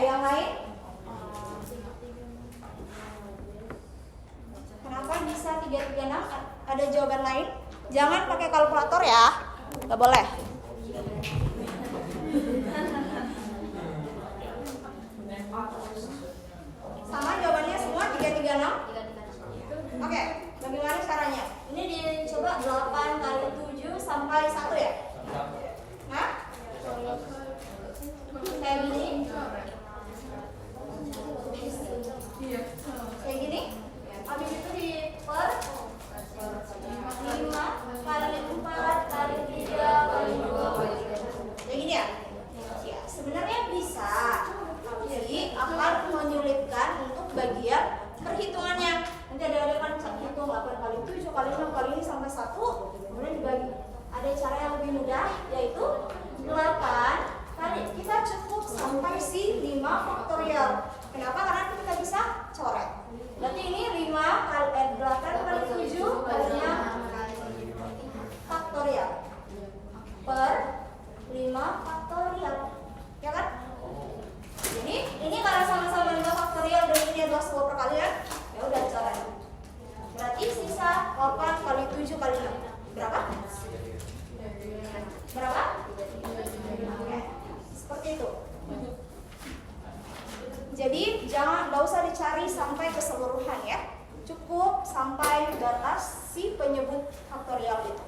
yang lain? Kenapa bisa 336? Ada jawaban lain? Jangan pakai kalkulator ya, nggak boleh. Sama jawabannya semua 336? Oke, bagaimana caranya? Ini dicoba 8 kali 7 sampai 1 ya? Hah? Kayak gini? Kayak gini? Habis itu di per 5 kali 4 kali 3 kali 2 kali 3. Kayak gini ya? Ya, sebenarnya bisa. Tapi akan menyulitkan untuk bagian perhitungannya. Nanti ada kan hitung 8 kali 7 kali 6 kali ini sampai 1, kemudian dibagi. Ada cara yang lebih mudah, yaitu 8 kali kita cukup sampai si 5 faktorial. Kenapa? Karena kita bisa coret. Berarti ini 8 kali 7 kalinya faktorial per 5 faktorial, ya kan? Ini karena sama-sama 5 faktorial dan ini adalah sebuah perkalian, ya udah coret. Berarti sisa 8 kali 7 kali 6 berapa? Berapa? Oke, seperti itu. Jadi nggak usah dicari sampai keseluruhan ya, cukup sampai batas si penyebut faktorial itu.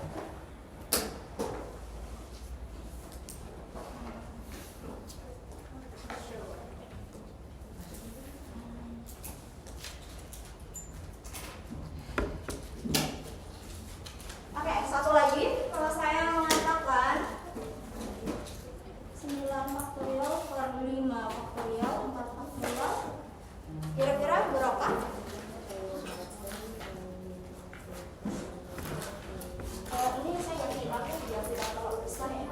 Oke, satu lagi, kalau saya mengatakan 9 faktorial per 5 faktorial 4 faktorial, kira-kira berapa? Ini saya ganti pakai biar tidak terlalu besar ya.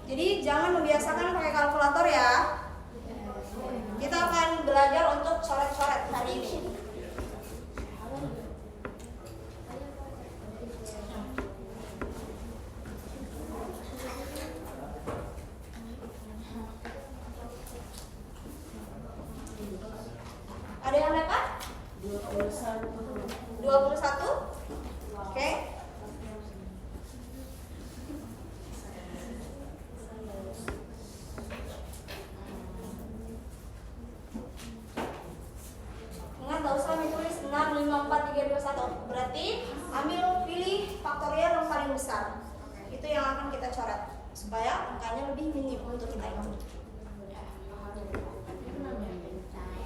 Jadi jangan membiasakan pakai kalkulator ya. Kita akan belajar untuk coret-coret hari ini. Ada yang dapat? 21? Oke. Ingat, gak usah ditulis 6, 5, 4, 3, 2, 1. Berarti pilih faktorial yang paling besar. Itu yang akan kita coret supaya angkanya lebih minim untuk kita hitung.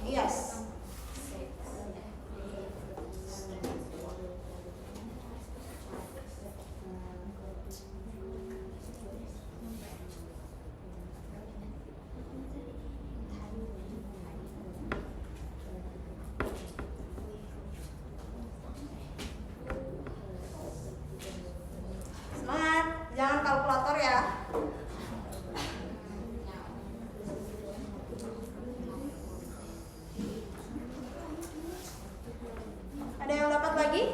Yes. Semangat, jangan kalkulator ya. Ada yang dapat lagi?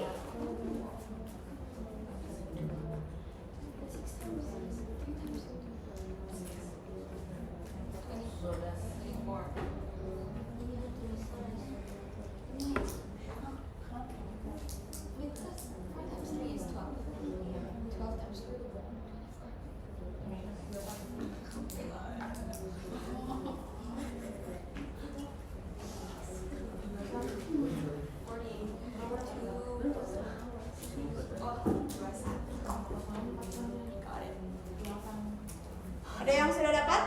Ada yang sudah dapat?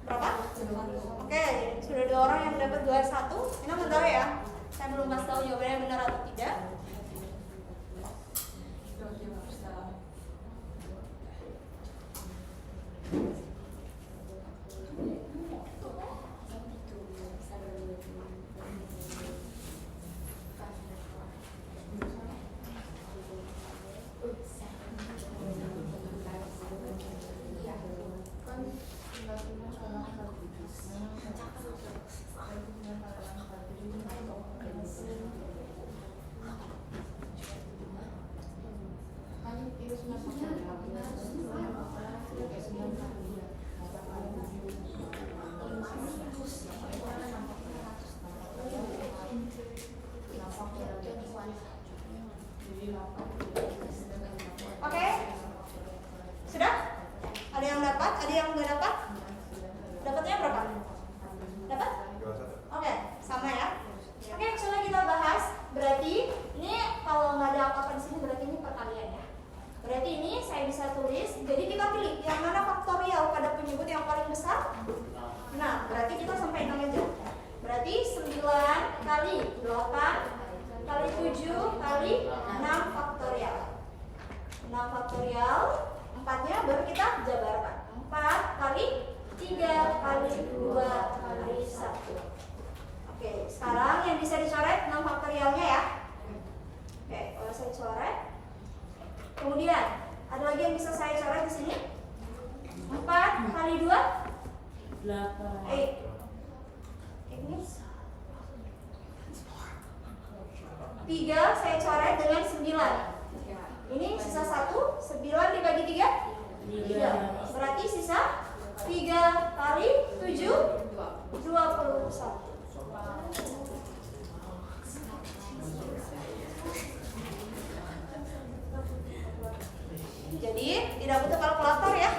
Berapa? Oke, sudah 2 orang yang dapat 21. Ini mau tahu ya? Saya belum kasih tahu jawabannya benar atau tidak. Ada yang nggak dapat? Dapatnya berapa? Dapat? Oke, sama ya. Oke, coba kita bahas. Berarti ini kalau nggak ada apa-apa di sini berarti ini perkalian ya. Berarti ini saya bisa tulis. Jadi kita pilih yang mana faktorial pada penyebut yang paling besar. Nah, berarti kita sampai 6 aja. Berarti 9 kali 8 kali 7 kali 6 faktorial. 6 faktorial, 4-nya baru kita jabarkan. 4 kali 3 kali 2 kali 1. Oke, sekarang yang bisa dicoret 6 faktorialnya ya. Oke, kalau saya coret. Kemudian, ada lagi yang bisa saya coret di sini. 4 kali 2 8. Ini 3 saya coret dengan 9. Ini sisa 1, 9 dibagi 3 3. Berarti sisa 3 kali 7 21. Jadi tidak butuh kalkulator ya.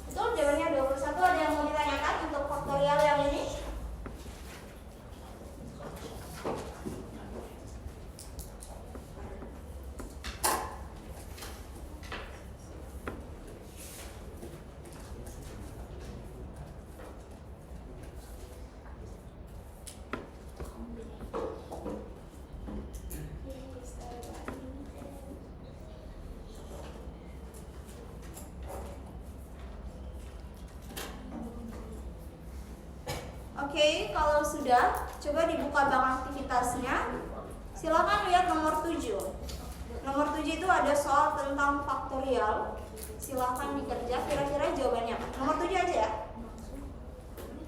Betul, jawabannya 21. Ada yang mau ditanyakan untuk faktorial yang ini? Oke, kalau sudah, coba dibuka bank aktivitasnya. Silakan lihat nomor 7. Nomor 7 itu ada soal tentang faktorial. Silakan dikerja, kira-kira jawabannya apa? Nomor 7 aja ya.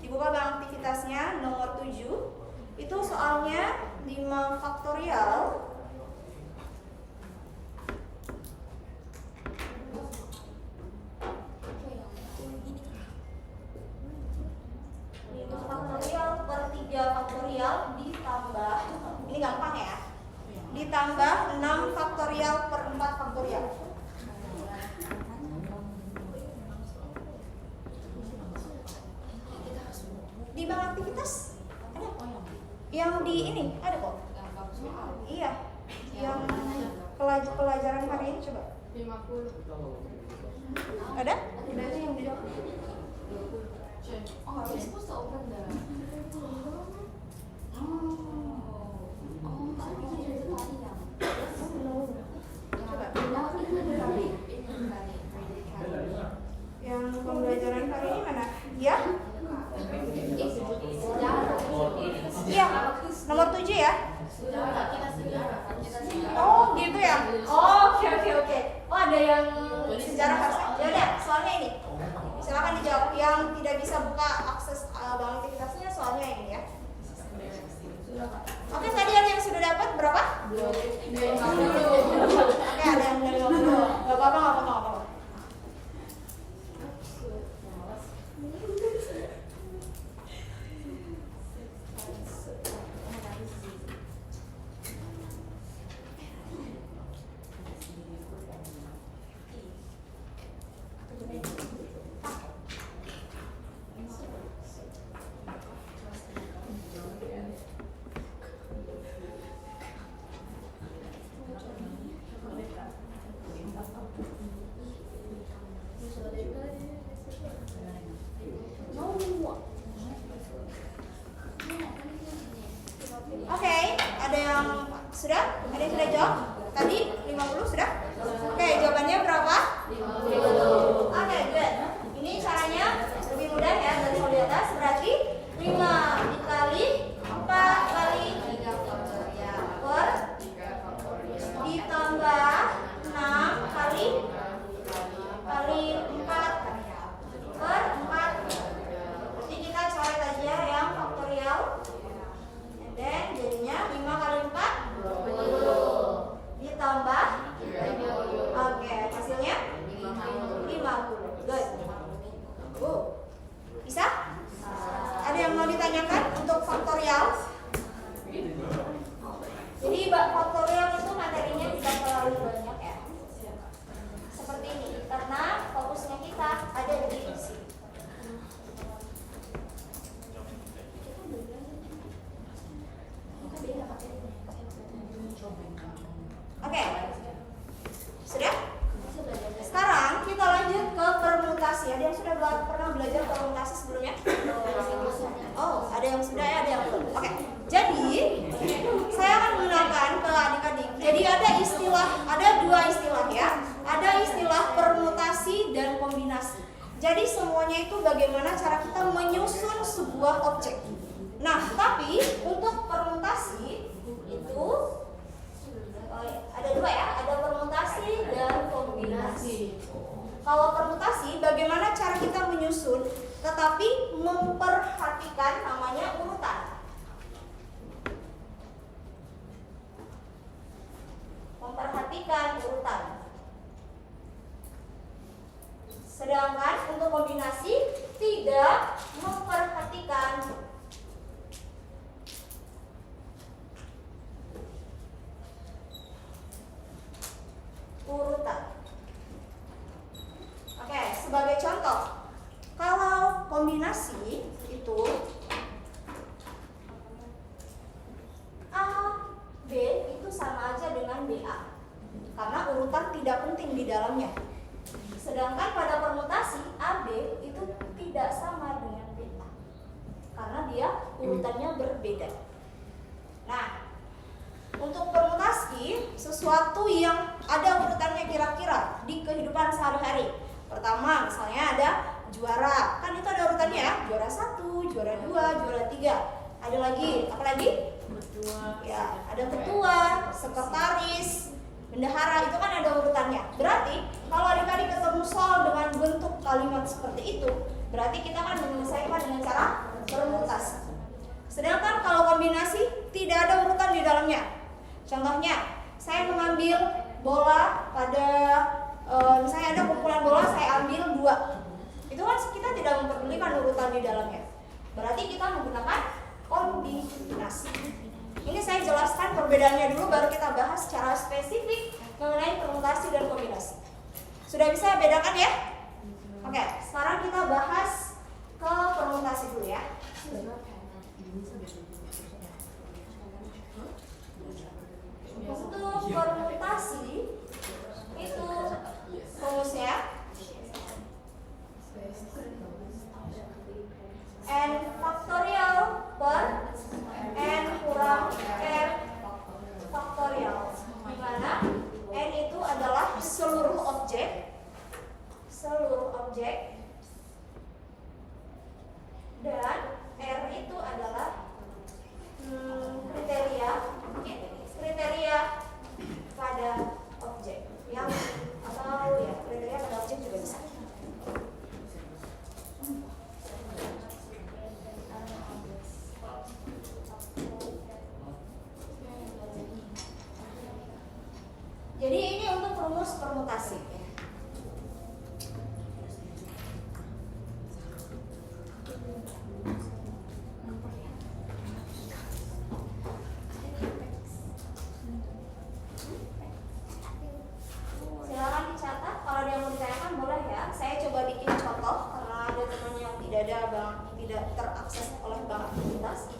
Dibuka bank aktivitasnya, nomor 7. Itu soalnya 5 faktorial. Faktorial per 3 faktorial ditambah, ini gampang ya, ditambah 6 faktorial per 4 faktorial. Di bank aktivitas ada yang di ini ada kok. Iya, yang pelajaran hari ini coba 50 ada? Ada yang di dalam. Oh, you're supposed to open the. Yang pembelajaran hari ini mana? Ya? Iya, nomor 7 ya? Oh, gitu ya? Oh, oke. Oh, ada yang sejarah harus. Ya udah, soalnya ini. Silakan dijawab. Yang tidak bisa buka akses bank aktivitasnya soalnya ini ya. Oke, tadi ada yang sudah dapat berapa? 20. Oke, ada yang dari 50. Gak apa-apa. Oke, ada yang sudah? Ada yang sudah jawab? Tadi 50 sudah? Oke, jawabannya berapa? 50. Oke, good. Ini caranya lebih mudah ya dari soal di atas. Berarti 5 dikali 4 kali 3 faktorial per ditambah 6 kali 4 per 4. Berarti kita coret aja yang faktorial. Dan jadinya 5 kali 4 20 ditambah 30. Oke, hasilnya 50. Good. Bisa? Ada yang mau ditanyakan? faktorial itu materinya tidak terlalu banyak ya. Seperti ini, karena fokusnya kita ada di sini. Oke, sudah? Sekarang kita lanjut ke permutasi. Ada yang sudah pernah belajar permutasi sebelumnya? Oh, ada yang sudah ya, ada yang belum. Oke, jadi saya akan mengenalkan ke adik-adik. Jadi ada dua istilah ya. Ada istilah permutasi dan kombinasi. Jadi semuanya itu bagaimana cara kita menyusun sebuah objek. Nah, tapi untuk permutasi itu ada dua ya, ada permutasi dan kombinasi. Kalau permutasi, bagaimana cara kita menyusun, tetapi memperhatikan namanya urutan. Memperhatikan urutan. Sedangkan untuk kombinasi tidak memperhatikan urutan. Oke, sebagai contoh, kalau kombinasi itu A, B itu sama aja dengan BA, karena urutan tidak penting di dalamnya. Sedangkan pada permutasi AB itu tidak sama dengan BA, karena dia urutannya berbeda. Nah, untuk permutasi, sesuatu yang ada urutannya kira-kira di kehidupan sehari-hari. Pertama, misalnya ada juara, kan itu ada urutannya ya, juara 1, juara 2, juara 3. Ada lagi, apa lagi? Ketua. Ya, ada ketua, sekretaris, bendahara, itu kan ada urutannya. Berarti kalau adik-adik ketemu soal dengan bentuk kalimat seperti itu, berarti kita akan menyelesaikan dengan cara permutasi. Sedangkan kalau kombinasi tidak ada urutan di dalamnya. Contohnya, saya mengambil bola pada misalnya ada kumpulan bola, saya ambil 2. Itu kan kita tidak memperdulikan urutan di dalamnya. Berarti kita menggunakan kombinasi. Ini saya jelaskan perbedaannya dulu, baru kita bahas secara spesifik mengenai permutasi dan kombinasi. Sudah bisa bedakan ya? Oke, sekarang kita bahas ke permutasi dulu ya. Untuk permutasi itu rumusnya n faktorial per n kurang r faktorial, di mana n itu adalah seluruh objek dan r itu adalah kriteria pada objek yang atau ya kriteria pada objek juga bisa. Jadi ini untuk rumus permutasi. Silakan dicatat, kalau ada yang mau ditanyakan boleh ya. Saya coba bikin contoh karena ada teman yang tidak terakses oleh bank aktivitas.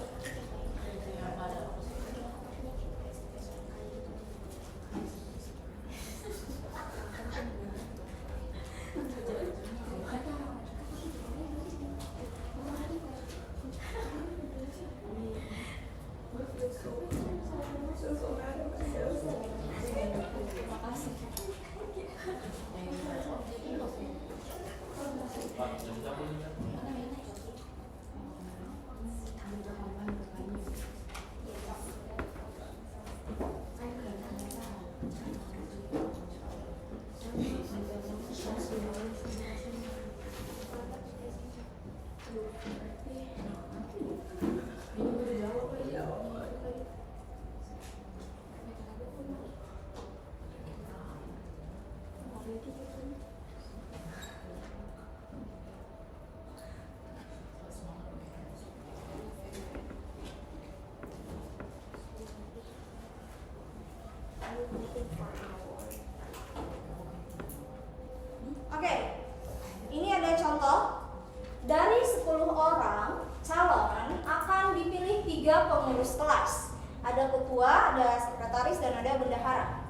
pengurus kelas. Ada ketua, ada sekretaris, dan ada bendahara.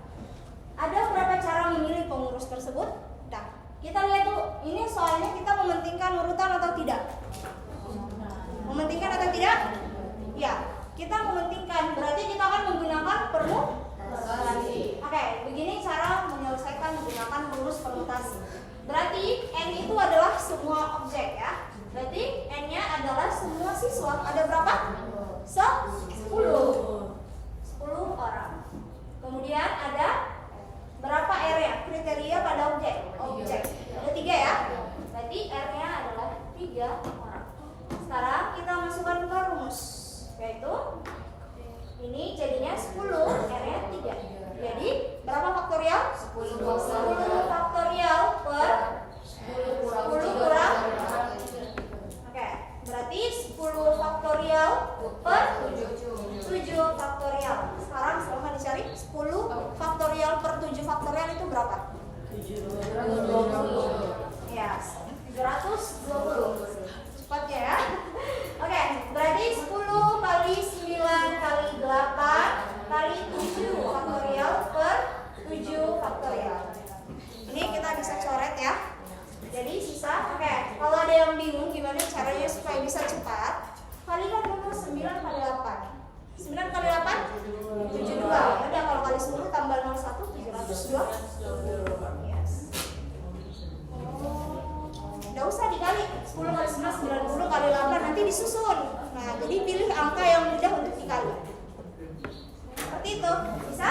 Ada berapa cara memilih pengurus tersebut? Nah, kita lihat dulu. Ini soalnya kita mementingkan urutan atau tidak? Mementingkan atau tidak? Ya, kita mementingkan. Berarti kita akan menggunakan permutasi. Oke, begini cara menyelesaikan menggunakan rumus permutasi. Berarti N itu adalah semua objek ya. Berarti N-nya adalah semua siswa. Ada berapa? 10 orang. Kemudian ada berapa R-nya? Kriteria pada objek. Ada 3 ya. Berarti R-nya adalah 3 orang. Sekarang kita masukkan ke rumus, yaitu ini jadinya 10, R-nya 3. Jadi berapa faktorial? 10 faktorial per 10 kurang. Oke, berarti 10 faktorial per 7 faktorial. Sekarang silahkan dicari 10 faktorial per 7 faktorial itu berapa? 720. Ya, 720. Cepat ya. Oke, berarti 10 kali 9 kali 8 kali 7 faktorial per 7 faktorial. Ini kita bisa coret ya. Jadi sisa, oke. Kalau ada yang bingung gimana caranya supaya bisa cepat, kalikan dulu 9 kali 8. 9 kali 8 72. Udah, kalau kali 10 tambah 01 702. Yes. Nggak usah dikali. 10 kali 9 90 kali 8 nanti disusun. Nah, jadi pilih angka yang mudah untuk dikali. Seperti itu. Bisa?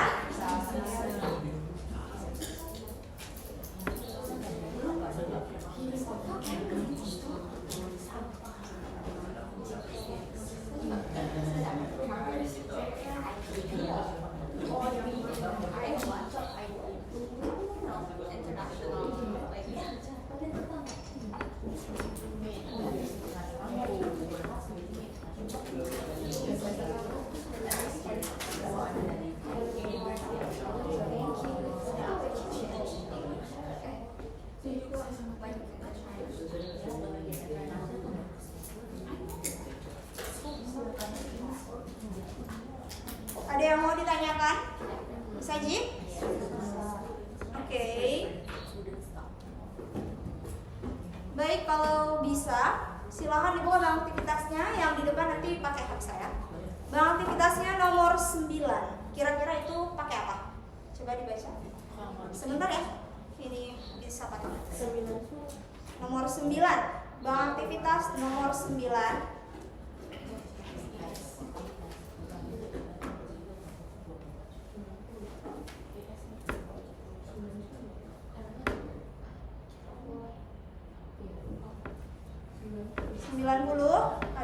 Ada yang mau ditanyakan? Bisa, Ji? Oke. Baik, kalau bisa silahkan dibuka bang aktivitasnya. Yang di depan nanti pakai hak saya. Bang aktivitasnya nomor 9. Kira-kira itu pakai apa? Coba dibaca. Sebentar ya. Ini bisa pakai. Nomor 9. Bang aktivitas nomor 9.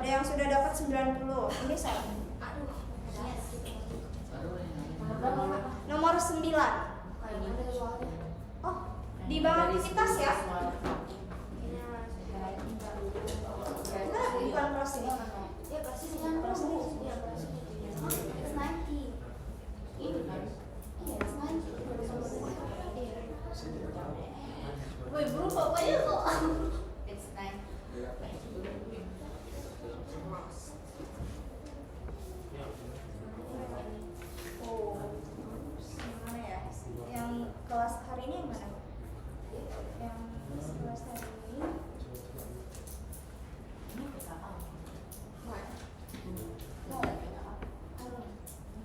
Ada yang sudah dapat 90. Ini saya. Nomor 9. Oh, di bang aktivitas ya. Nah, bukan kelas ini. Ya, kelas ini kan kelas ini. Ya, kelas ini. It's 90. Ini. Iya, it's 90. Woi, berubah apa ya kok? It's 90. Kelas hari ini yang mana? Yang kelas hari ini.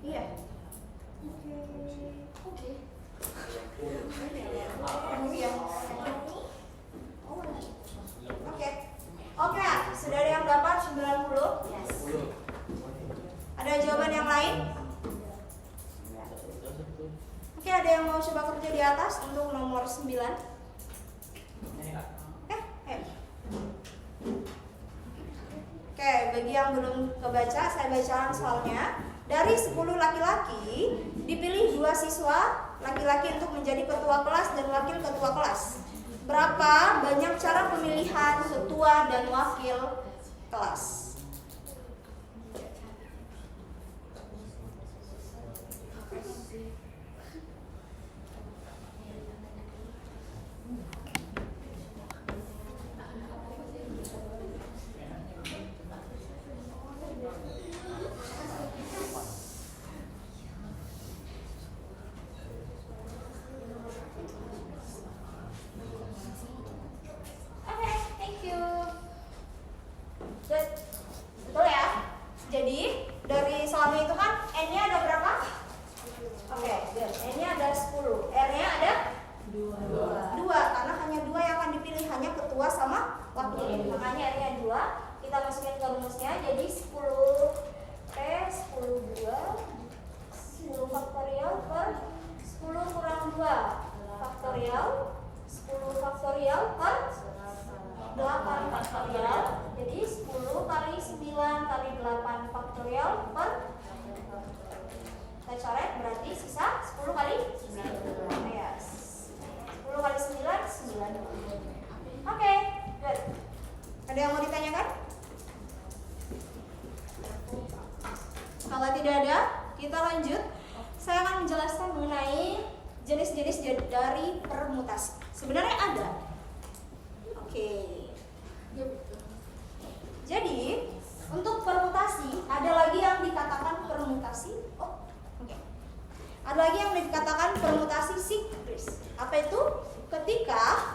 Iya. Oke. Oke, sudah ada yang dapat 90? Yes. Ada jawaban yang lain? Oke, ada yang mau coba kerja di atas untuk nomor 9? Oke, bagi yang belum kebaca, saya bacakan soalnya. Dari 10 laki-laki, dipilih 2 siswa laki-laki untuk menjadi ketua kelas dan wakil ketua kelas. Berapa banyak cara pemilihan ketua dan wakil kelas? Jadi dari soalnya itu kan N-nya ada berapa? Oke, N-nya ada 10, R-nya ada 2, karena hanya 2 yang akan dipilih, hanya ketua sama wakil. Makanya R-nya 2. Kita masukin ke rumusnya, jadi 10 faktorial per 10 kurang 2 faktorial, 10 faktorial per 8 faktorial, jadi 10 kali 9 kali 8 faktorial per, kita coret berarti sisa 10 kali 9. Yes. 10 kali 9, 9. Oke, good. Ada yang mau ditanyakan? Kalau tidak ada, kita lanjut. Saya akan menjelaskan mengenai jenis-jenis dari permutasi. Sebenarnya ada. Oke. Jadi, untuk permutasi ada lagi yang dikatakan permutasi. Ada lagi yang dikatakan permutasi siklis. Apa itu? Ketika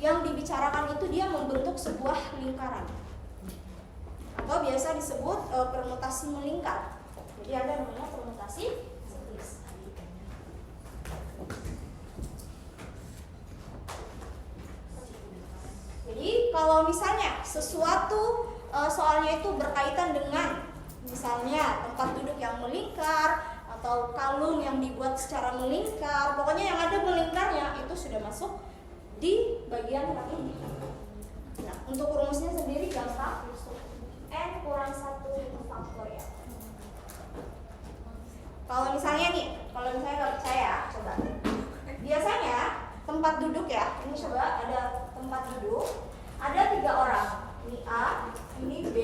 yang dibicarakan itu dia membentuk sebuah lingkaran. Atau biasa disebut permutasi melingkar. Jadi ada namanya permutasi siklis. Jadi kalau misalnya sesuatu soalnya itu berkaitan dengan misalnya tempat duduk yang melingkar atau kalung yang dibuat secara melingkar, pokoknya yang ada melingkarnya itu sudah masuk di bagian yang ini. Nah, untuk rumusnya sendiri gampang, N kurang 1 faktorial. Kalau misalnya nggak percaya, coba. Biasanya tempat duduk ya, ini coba ada tempat duduk, ada 3 orang. Ini A, ini B,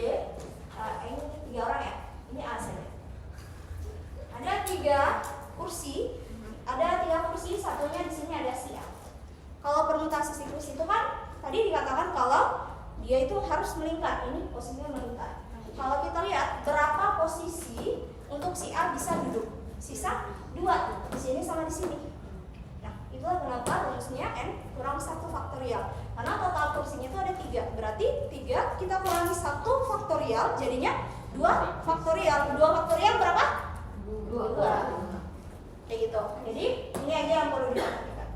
ini 3 orang ya. Ini A saja. Ada 3 kursi, satunya di sini ada si A. Kalau permutasi siklus itu kan tadi dikatakan kalau dia itu harus melingkar, ini posisinya melingkar. Kalau kita lihat berapa posisi untuk si A bisa duduk, sisa 2 di sini sama di sini. Nah, itulah kenapa rumusnya N kurang 1 faktorial. Karena total kursinya itu ada 3, berarti 3 kita kurangi 1 faktorial, jadinya 2 faktorial. 2 faktorial berapa? 2. Kayak gitu. Jadi ini aja yang perlu diperhatikan.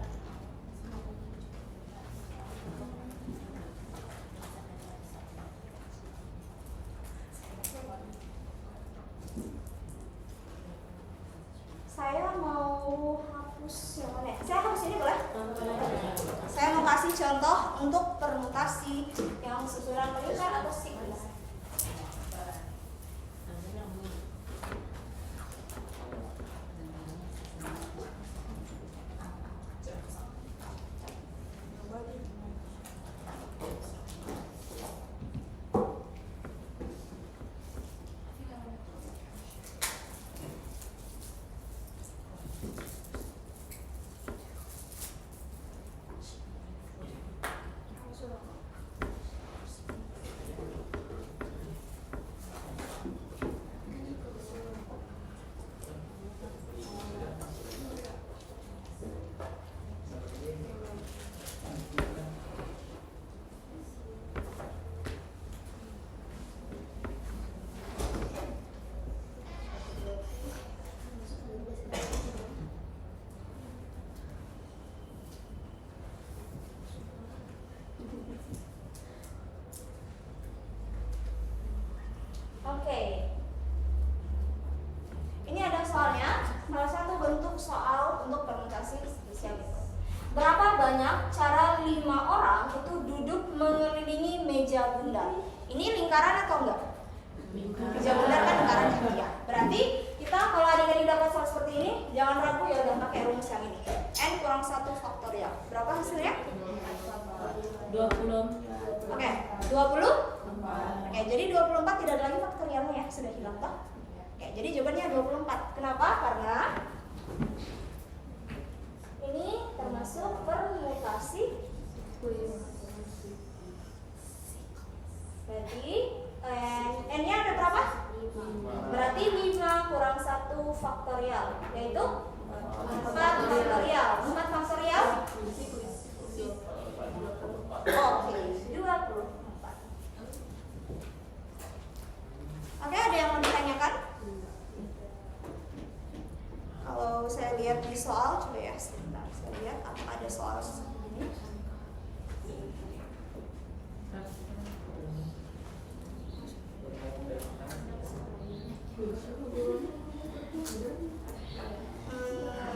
Saya mau hapus yang mana? Saya hapus ini boleh? Saya mau kasih contoh untuk permutasi yang susunan melingkar atau siklus. Oke. Ini ada soalnya, salah satu bentuk soal untuk permutasi spesial itu. Berapa banyak cara 5 orang itu duduk mengelilingi meja bundar? Ini lingkaran atau enggak? Meja bundar kan lingkarannya ya. Berarti kita kalau adik-adik dapat soal seperti ini, jangan ragu ya udah pakai rumus yang ini. N kurang 1 faktorial. Berapa hasilnya? 20. Oke, 20? Oke, jadi 24 tidak ada lagi faktorialnya ya, sudah hilang toh? Oke, jadi jawabannya 24. Kenapa? Karena ini termasuk permutasi. Jadi N-nya ada berapa? Berarti 5 kurang 1 faktorial, yaitu 4 faktorial. 4 faktorial? Oke, 24. Oke, ada yang mau di soal, coba ya sebentar saya lihat apakah ada soal ini.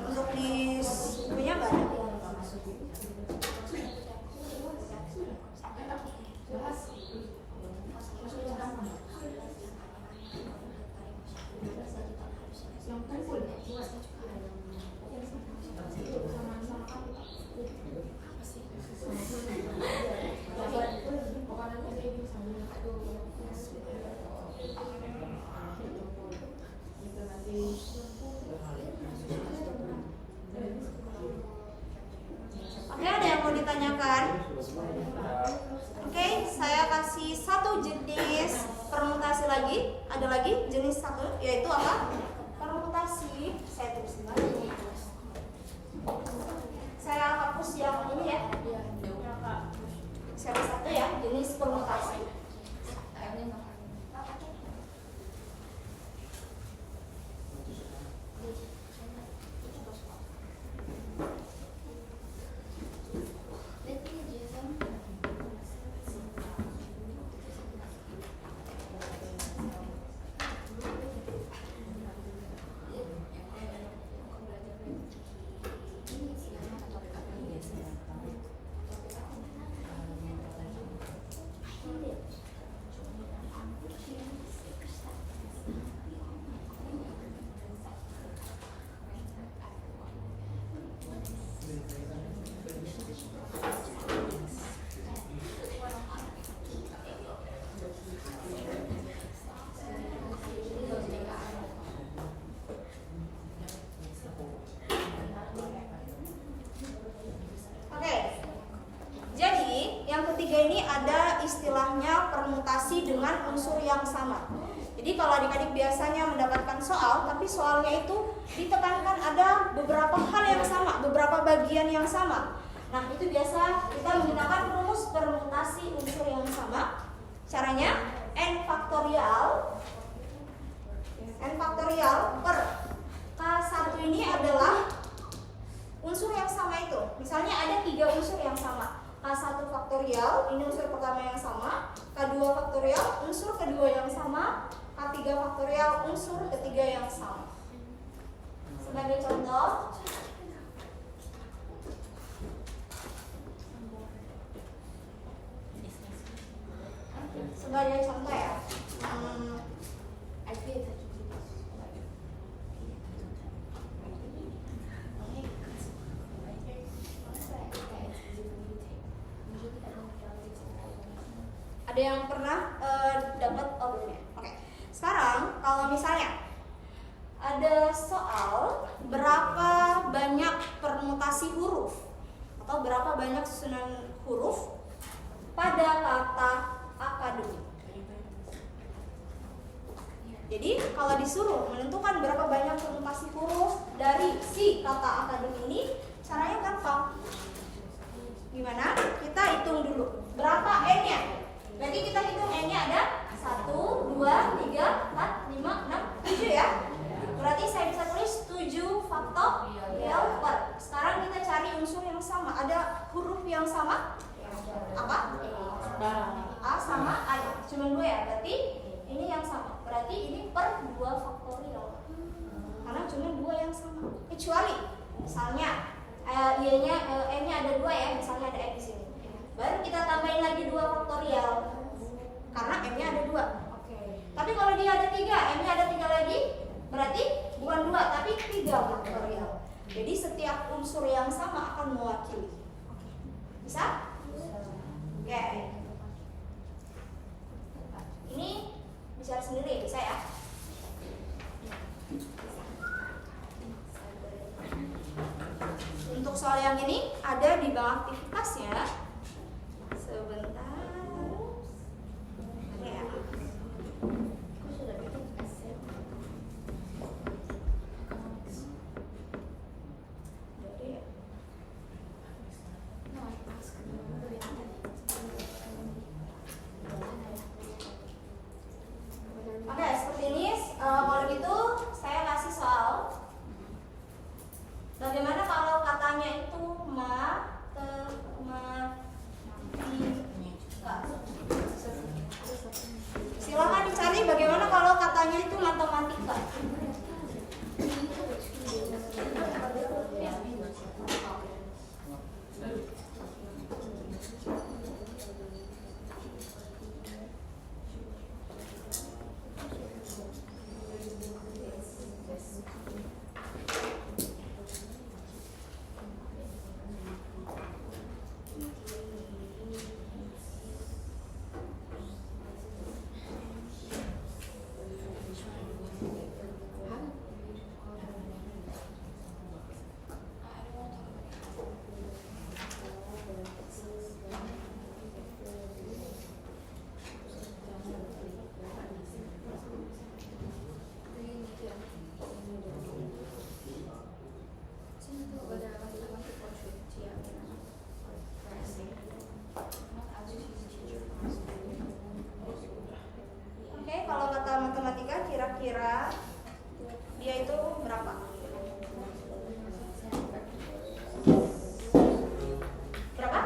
Untuk di bukunya nggak ada. Oke, ada yang mau ditanyakan? Oke, saya kasih satu jenis permutasi lagi. Ada lagi jenis satu, yaitu apa? Permutasi. Saya tulis lagi. Saya hapus yang ini ya. Saya satu ya, jenis permutasi. Ini ada istilahnya permutasi dengan unsur yang sama. Jadi kalau adik-adik biasanya mendapatkan soal, tapi soalnya itu ditekankan ada beberapa hal yang sama, beberapa bagian yang sama. Nah, itu biasa kita menggunakan rumus permutasi unsur yang sama. Caranya n faktorial per K1 ini adalah unsur yang sama itu. Misalnya ada 3 unsur yang sama. K1 faktorial, ini unsur pertama yang sama. K2 faktorial, unsur kedua yang sama. K3 faktorial, unsur ketiga yang sama. Sebagai contoh, ya. Ada yang pernah dapat belum? Oke. Sekarang kalau misalnya ada soal berapa banyak permutasi huruf atau berapa banyak susunan huruf pada kata akademik. Jadi kalau disuruh menentukan berapa banyak permutasi huruf dari si kata akademik ini, caranya gampang. Gimana? Kita hitung dulu. Berapa n-nya? Berarti kita hitung n-nya ada 1, 2, 3, 4, 5, 6, 7 ya. Berarti saya bisa tulis 7 faktorial per. Sekarang kita cari unsur yang sama. Ada huruf yang sama? Apa? A sama A. Cuma 2 ya. Berarti ini yang sama. Berarti ini per 2 faktorial. Karena cuma 2 yang sama. Kecuali misalnya n-nya ada 2 ya. Misalnya ada n di sini. Baru kita tambahin lagi 2 faktorial karena m-nya ada 2. Tapi kalau dia ada 3, m-nya ada 3 lagi, berarti bukan 2 tapi 3 faktorial. Jadi setiap unsur yang sama akan mewakili. Bisa? Oke. Ini bicara sendiri, bisa ya? Untuk soal yang ini ada di bank aktivitasnya. Sebentar. Ya. Oke, seperti ini. Kalau gitu saya kasih soal. Bagaimana kira-kira dia itu berapa? Berapa?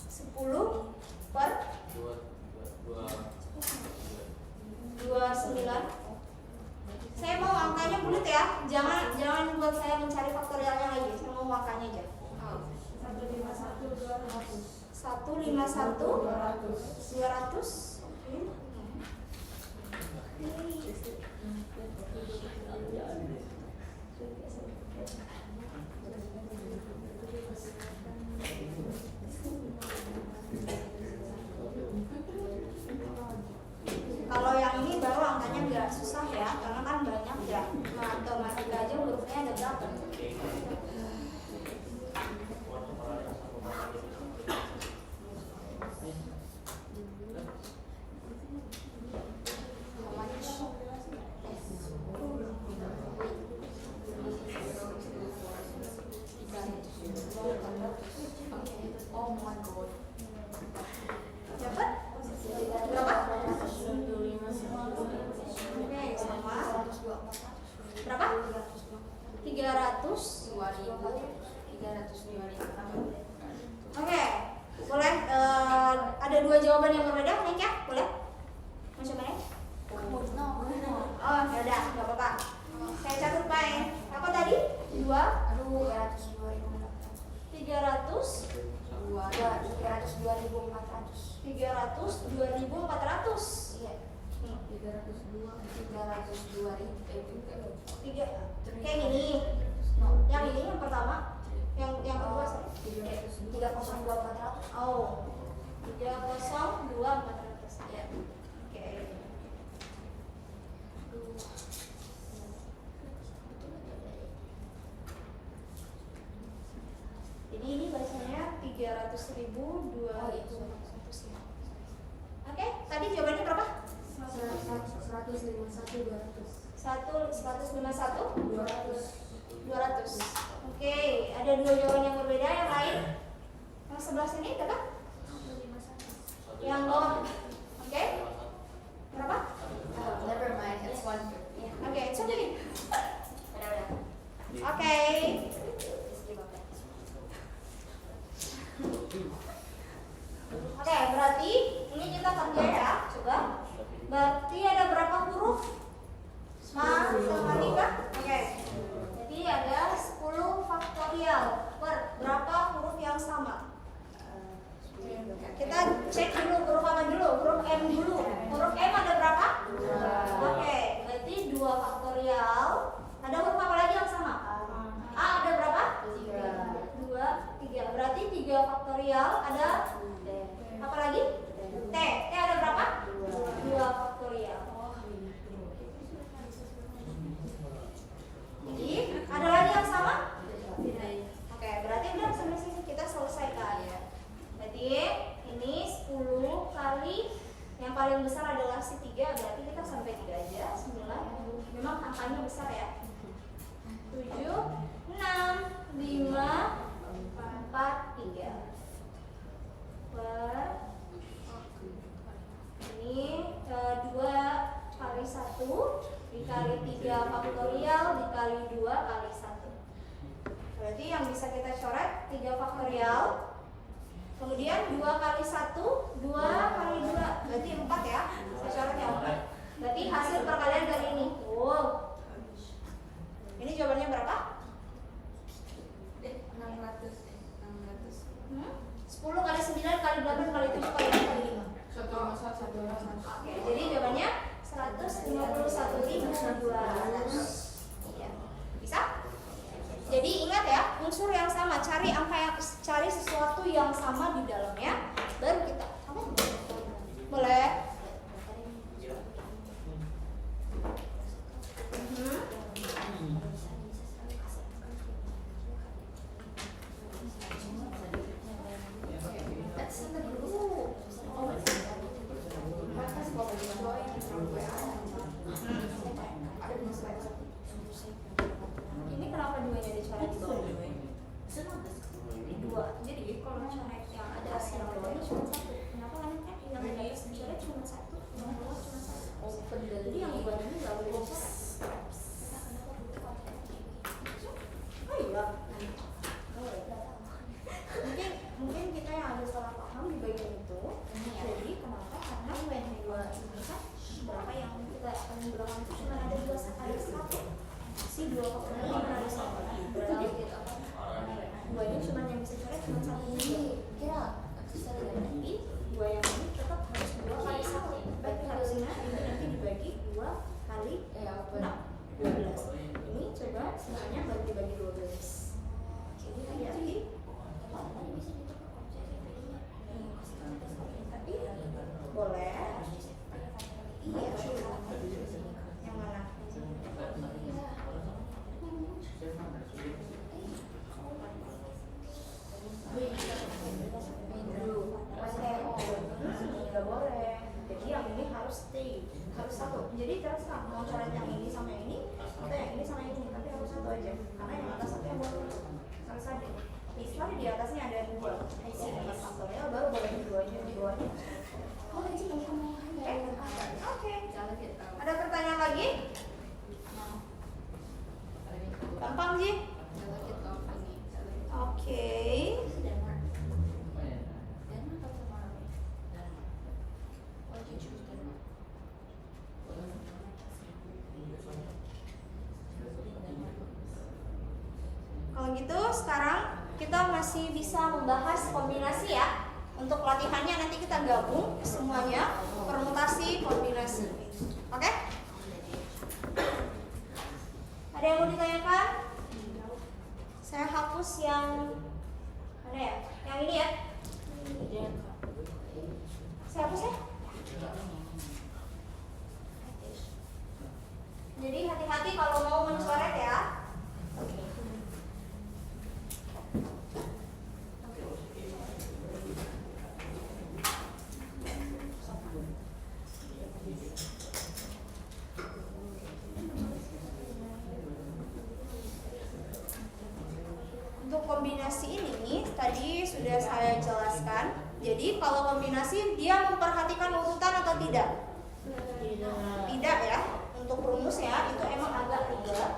10 per 29. Saya mau angkanya bulat ya. Jangan buat saya mencari faktorialnya lagi. Saya mau angkanya aja. 151 200. Kalau yang ini baru angkanya nggak susah ya, karena kan banyak ya. Matematika aja hurufnya ada berapa? Dapat? Berapa? Oke, sama. Berapa? 300. Oke, boleh. Ada dua jawaban yang berbeda, nih ya? Boleh? Mau coba nih? Oh, yaudah, nggak apa-apa. Saya catat main. Apa tadi? 302.400. Iya. 302. Kayak gini. Yang ini yang pertama. Yang kedua saya. 302.400. Oh. 302.400. Ya. Oke. Jadi ini bacanya 300.200. Oke, tadi jawabannya berapa? 200. Oke, ada dua jawaban yang berbeda. Yang lain? Yang sebelah sini dapat? Yang bawah. Oke. Berapa? Never mind, it's 1. Oke, it's okay. Oke. Oke, berarti ini kita kerja ya, coba. Berarti ada berapa huruf? Matematika? Oke. Jadi ada 10 faktorial per berapa huruf yang sama? Kita cek dulu huruf apa dulu? Huruf M dulu. Huruf M ada berapa? 2. Oke, berarti 2 faktorial. Ada huruf apa lagi yang sama? A ada berapa? 2, 3. Berarti 3 faktorial ada apa lagi? T. T ada berapa? 2 faktorial. Jadi ada lagi yang sama? Oke, berarti udah sampai sini kita selesaikan. Berarti ini 10 kali yang paling besar adalah si 3, berarti kita sampai 3 aja. 9. Memang angkanya besar ya. 7, 6, 5, 4, 3 per ini 2 kali 1 dikali 3 faktorial dikali 2 kali 1. Berarti yang bisa kita coret 3 faktorial, kemudian 2 kali 1 2 kali 2, berarti 4 ya. Saya coret yang 4. Berarti hasil perkalian dari ini. Ini jawabannya berapa? 10 kali 9 kali 8 kali 7 kali 6 kali 5. Oke, jadi jawabannya 151.200. Ya. Bisa? Jadi ingat ya, unsur yang sama, cari sesuatu yang sama di dalamnya, baru kita. Boleh? Ini kenapa duanya dicoret di bawah? 2. Jadi kalau coret yang ada hasil bawahnya cuma 1. Kenapa kan yang di atas dicoret cuma 1? semuanya bagi-bagi 12. Jadi hati-hati. Tapi boleh. Iya. Yang mana? Nggak boleh. Jadi yang ini harus stay, harus satu. Jadi terserah mau coret yang ini sama yang ini, atau yang ini sama yang ini, tapi harus satu aja. Karena yang atas satu yang boleh harus ada. Misalnya di atasnya ada 2, ini faktornya baru boleh di bawahnya. Oke. Ada pertanyaan lagi? Gampang sih. Oke. Kalau gitu sekarang kita masih bisa membahas kombinasi ya. Untuk latihannya nanti kita gabung semuanya, permutasi, kombinasi. Oke? Ada yang mau ditanyakan? Saya hapus yang mana ya? Yang ini ya? Saya hapus ya? Jadi hati-hati kalau mau mencoret ya. Untuk kombinasi ini tadi sudah saya jelaskan. Jadi kalau kombinasi dia memperhatikan urutan atau tidak? Tidak ya. Untuk rumusnya itu emang agak ribet.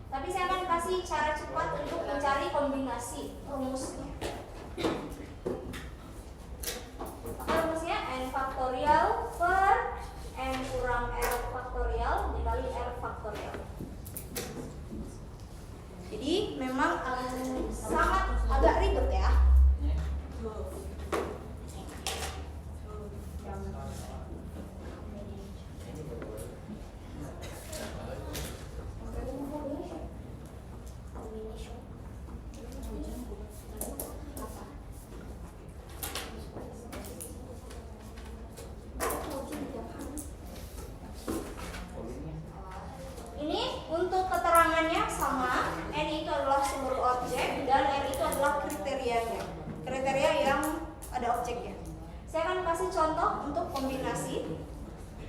Tapi saya akan kasih cara cepat untuk mencari kombinasi rumusnya. Apa rumusnya? N faktorial per N kurang R faktorial dikali R faktorial. Jadi memang sangat agak ribet ya. Ini untuk keterangannya sama. N itu adalah sumber objek dan R itu adalah kriterianya. Kriteria yang ada objeknya. Saya akan kasih contoh untuk kombinasi.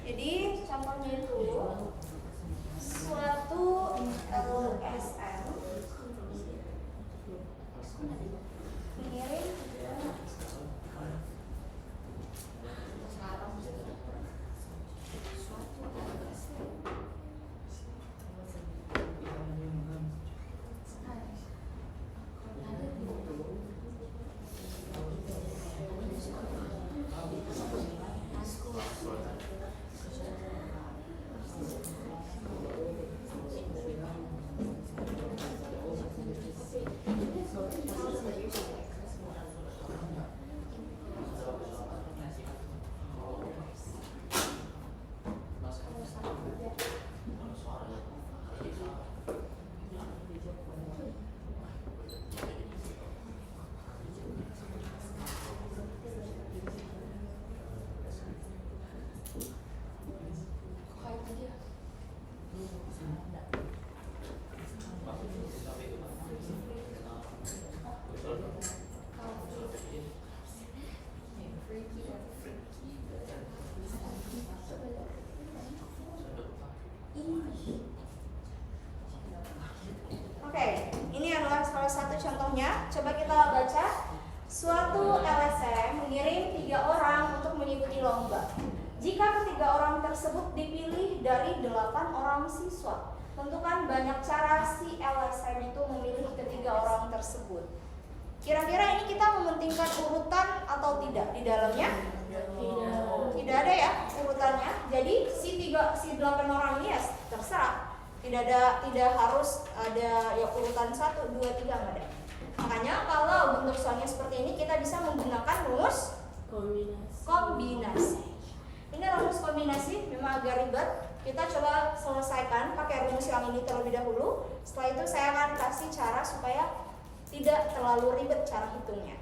Jadi contohnya itu suatu LSM mengirim satu contohnya, coba kita baca. Suatu LSM mengirim 3 orang untuk mengikuti lomba. Jika ketiga orang tersebut dipilih dari 8 orang siswa, tentukan banyak cara si LSM itu memilih ketiga orang tersebut. Kira-kira ini kita mementingkan urutan atau tidak di dalamnya? Tidak ada ya urutannya. Jadi si 8 orang ini ya terserah. Tidak harus ada ya urutan 1, 2, 3 nggak ada. Makanya kalau bentuk soalnya seperti ini kita bisa menggunakan rumus kombinasi. Ini rumus kombinasi memang agak ribet, kita coba selesaikan pakai rumus yang ini terlebih dahulu. Setelah itu saya akan kasih cara supaya tidak terlalu ribet cara hitungnya.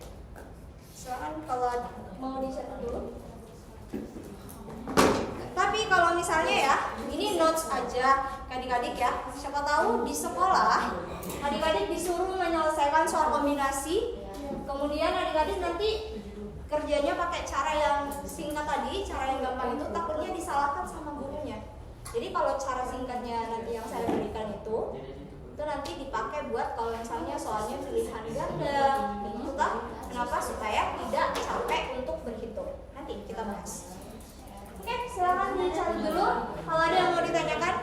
Silakan kalau mau dicatat dulu. Tapi kalau misalnya ya, ini notes aja adik-adik ya. Siapa tahu di sekolah adik-adik disuruh menyelesaikan soal kombinasi. Kemudian adik-adik nanti kerjanya pakai cara yang singkat tadi, cara yang gampang itu takutnya disalahkan sama gurunya. Jadi kalau cara singkatnya nanti yang saya berikan itu nanti dipakai buat kalau misalnya soalnya pilihan ganda. Itu kenapa? Supaya tidak capek untuk berhitung. Nanti kita bahas. Oke, silakan dicatat dulu. Kalau ada yang mau ditanyakan,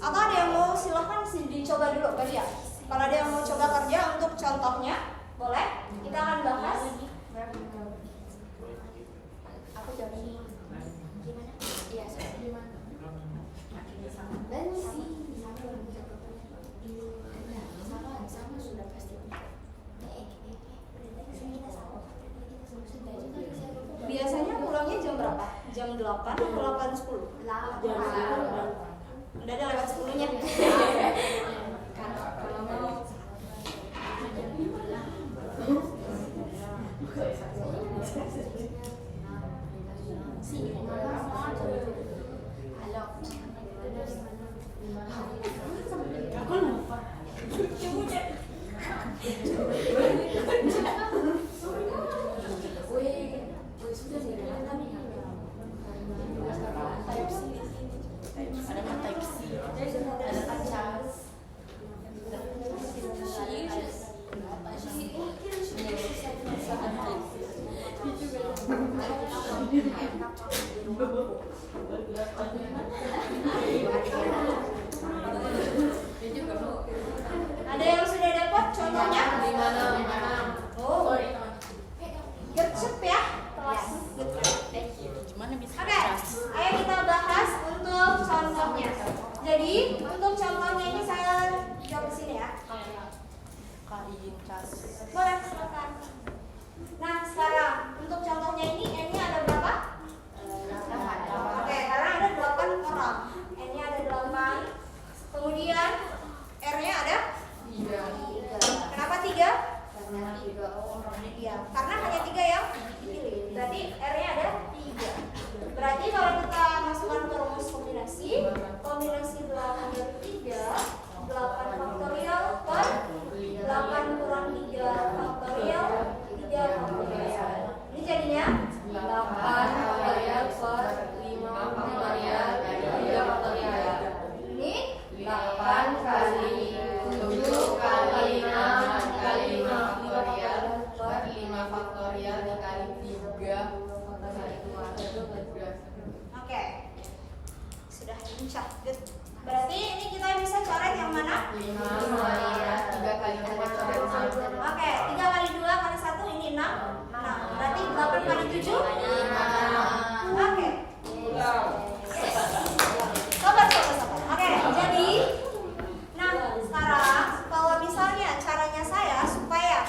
atau ada yang mau silahkan dicoba dulu kali ya. Kalau ada yang mau coba kerja untuk contohnya, boleh. Kita akan bahas. Aku jawab ini. Gimana? Iya, gimana? Dan sih sama sudah pasti. Biasanya pulangnya jam berapa? Jam 8 atau 8.10? 8. Udah ada lewat 10-nya. Kalau mau Aku lupa. Ada yang sudah dapat contohnya? Oh, gercep ya kelas. Oke, ayo kita bahas untuk contohnya. Jadi untuk contohnya ini saya jawab di sini ya. Boleh, silakan. Nah sekarang untuk contohnya ini n-nya ada berapa? Oke, karena ada 8 orang. N-nya ada 8. Kemudian R-nya ada 3. Kenapa 3? karena 3 orang. Iya, karena hanya 3 yang dipilih. Berarti R-nya ada 3. Berarti kalau kita masukkan ke rumus kombinasi 8 dari 3, 8 faktorial per 8 kurang 3 faktorial, 3 faktorial. Ini jadinya 8 faktorial per 5 faktorial, 3 faktorial. Ini 8 kali 7 kali 6 kali 5 faktorial per 5 faktorial dikali 3 faktorial. Oke. Sudah lincah. Good. Berarti ini kita bisa coret yang mana? 5 kali 3 kali 4 Oke, 3 kali 2 kali 1 ini 6. Berarti 8 kali 7? 5. Oke. Sabar. Oke, jadi nah, sekarang kalau misalnya caranya saya supaya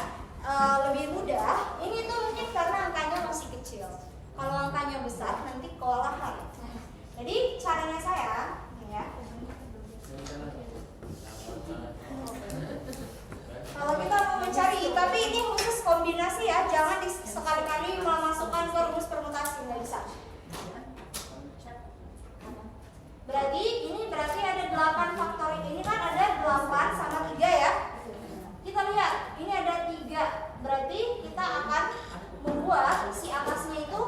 lebih mudah, ini tuh mungkin karena angkanya masih kecil. Kalau angkanya besar nanti kewalahan. Jadi caranya saya ya. Kalau kita mau mencari, tapi ini khusus kombinasi ya, jangan sekali-kali memasukkan ke rumus permutasi, nggak bisa. Berarti ada 8 faktorial. Ini kan ada 8 sama 3 ya. Kita lihat, ini ada 3. Berarti kita akan membuat si atasnya itu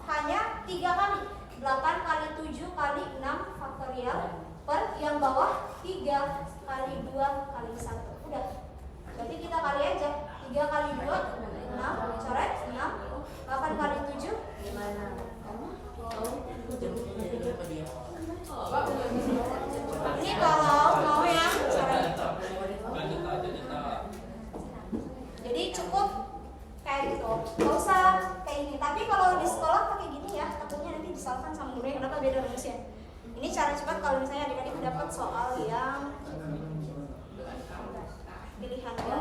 hanya 3 kali. 8 kali 7 kali 6 faktorial per yang bawah 3 kali 2 kali 1. Udah. Berarti kita kali aja 3 kali 2 6, coret 6. 8 kali 7 gimana? Ini kalau mau yang coret. Jadi cukup kayak gitu. Gak usah kayak ini. Tapi kalau di sekolah pakai gini ya, takutnya nanti disalahkan sama gurunya. Kenapa beda rumusnya? Ini cara cepat kalau misalnya adik-adik dapat soal yang pilihan ganda.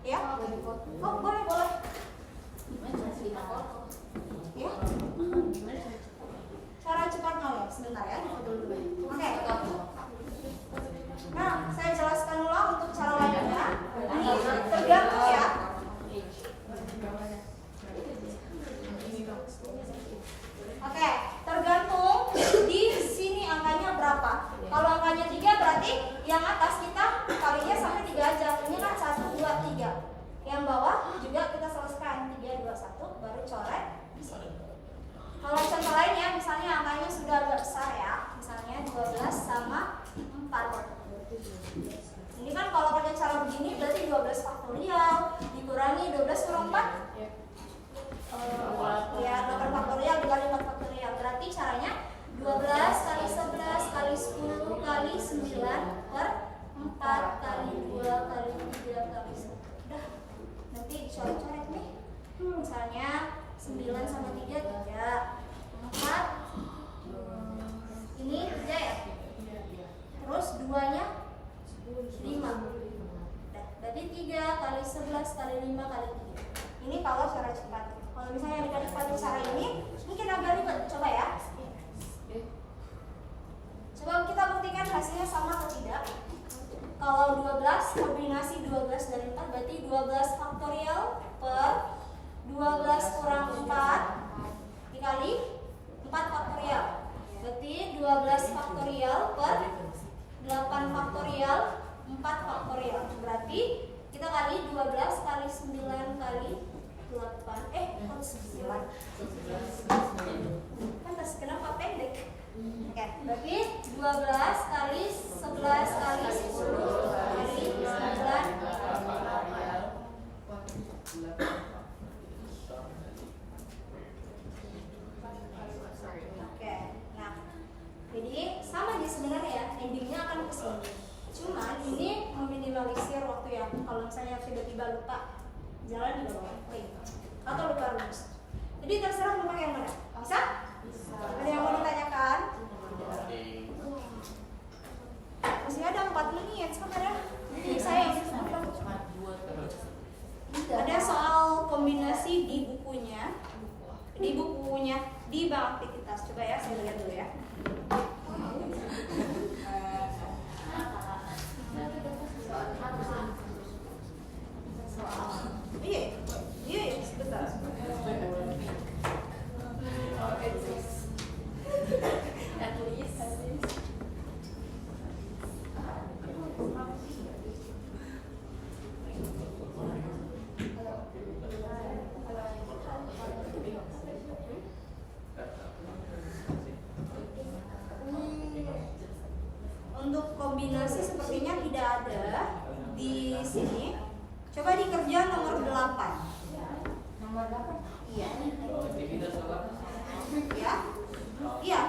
Ya? Oh boleh. begini berarti 12 faktorial dikurangi 12 kurang 4 ya 8 faktorial dikali 4 faktorial. Berarti caranya 12 kali 11 kali 10 kali 9 per 4 kali 2 kali 3 kali 1. Udah, nanti dicoret-coret nih. Misalnya 9 sama 3 4 ini 3 ya. Terus 2-nya 5. Nah, berarti 3 kali 11 kali 5 kali 3. Ini kalau cara cepat. Kalau misalnya dikali pakai cara ini mungkin agak ribet. Coba ya. Coba kita buktikan hasilnya sama atau tidak. Kalau 12 kombinasi 12 dan 4 berarti 12 faktorial per 12 kurang 4 dikali 4 faktorial. Berarti 12 faktorial per 8 faktorial 4 faktorial. Berarti kita kali 12 kali 9 kali 8 kali 9. Pantas kenapa pendek? Oke, berarti 12 kali 11 kali 10 kali 9. Oke, nah jadi sama aja sebenarnya ya, endingnya akan ke sini. Cuman ini meminimalisir waktu ya. Kalau misalnya tiba-tiba lupa jalan di bawah atau lupa rumus. Jadi terserah mau pakai yang mana. Bisa? Ada yang mau ditanyakan? Masih ada 4 menit sebenarnya. Jadi saya yang ada soal kombinasi di bukunya. Di bank aktivitas. Coba ya, saya lihat dulu ya. Iya, sebentar. Untuk kombinasi sepertinya tidak ada di sini. Coba dikerja nomor 8. Nomor 8? Iya. Ya? Iya.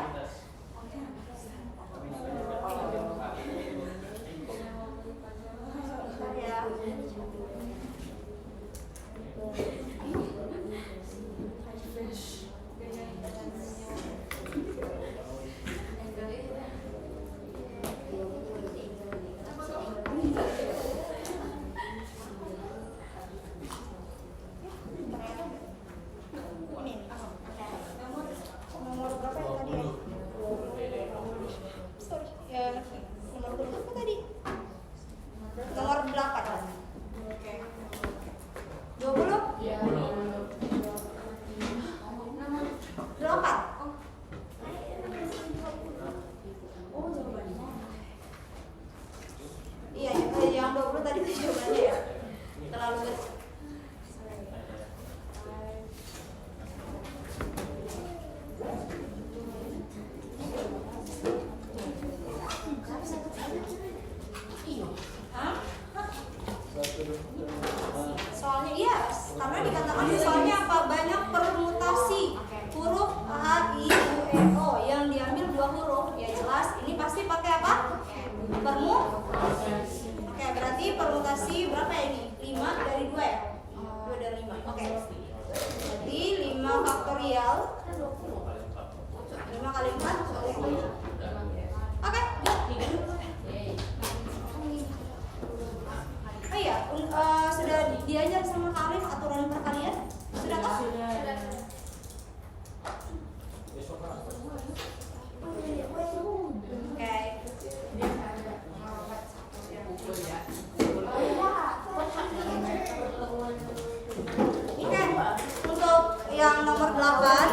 Soalnya iya, karena dikatakan soalnya apa? Banyak permutasi huruf A, I, U, E, O yang diambil 2 huruf. Ya jelas, ini pasti pakai apa? Oke, berarti permutasi berapa ya ini? 5 dari 2 ya? 2 dari 5. Oke. Berarti 5 faktorial 5 kali 4. Oke, oh iya, sudah diajar sama Kak Alif aturan perkalian? Sudah kah? Sudah. Oke. Ini kan untuk yang nomor 8